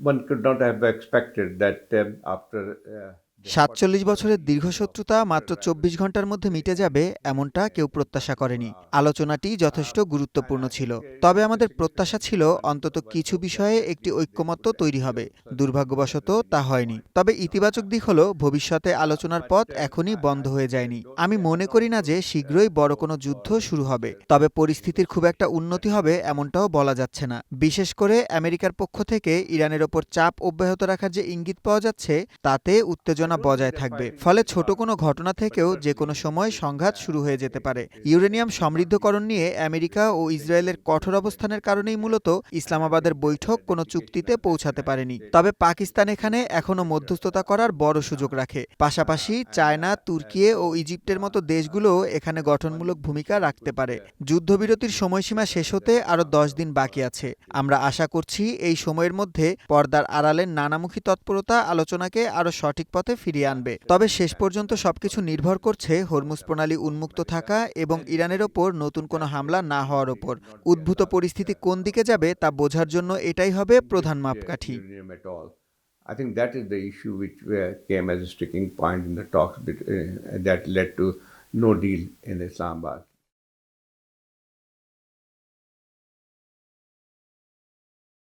one could not have expected that after the ৪৭ 47 বছরের দীর্ঘ years of শত্রুতা মাত্র Israel ২৪ ঘন্টার মধ্যে মিটে যাবে এমনটা কেউ প্রত্যাশা করেনি। আলোচনাটি যথেষ্ট গুরুত্বপূর্ণ ছিল। তবে আমাদের প্রত্যাশা ছিল অন্তত কিছু বিষয়ে একটি ঐক্যমত্য তৈরি হবে। দুর্ভাগ্যবশত তা হয়নি। তবে ইতিবাচক দিক হলো ভবিষ্যতে আলোচনার পথ এখনই বন্ধ হয়ে যায়নি। আমি মনে করি না যে শীঘ্রই বড় কোনো যুদ্ধ শুরু হবে। তবে পরিস্থিতির খুব একটা উন্নতি হবে এমনটাও বলা যাচ্ছে না। বিশেষ করে আমেরিকার পক্ষ থেকে ইরানের ওপর চাপ অব্যাহত রাখার যে ইঙ্গিত পাওয়া যাচ্ছে তাতে উত্তেজনা বজায় থাকবে। ফলে ছোট কোনো ঘটনা থেকেও যে কোনো সময় সংঘাত শুরু হয়ে যেতে পারে। ইউরেনিয়াম সমৃদ্ধকরণ নিয়ে আমেরিকা ও ইসরায়েলের কঠোর অবস্থানের কারণেই মূলত ইসলামাবাদের বৈঠক কোনো চুক্তিতে পৌঁছাতে পারেনি। তবে পাকিস্তান এখানে এখনো মধ্যস্থতা করার বড় সুযোগ রাখে। পাশাপাশি চায়না, তুর্কি ও ইজিপ্টের মতো দেশগুলোও এখানে গঠনমূলক ভূমিকা রাখতে পারে। যুদ্ধবিরতির সময়সীমা শেষ হতে আরও ১০ দিন বাকি আছে। আমরা আশা করছি এই সময়ের মধ্যে পর্দার আড়ালের নানামুখী তৎপরতা আলোচনাকে আরও সঠিক পথে ফিরিয়ে আনবে। তবে শেষ পর্যন্ত সবকিছু নির্ভর করছে হরমুজ প্রণালী উন্মুক্ত থাকা এবং ইরানের ওপর নতুন কোনো হামলা না হওয়ার ওপর। উদ্ভূত পরিস্থিতি কোন দিকে যাবে তা বোঝার জন্য এটাই হবে প্রধান মাপকাঠি। uranium at all. I think that is the issue which came as a sticking point in the talks that led to no deal in Islamabad.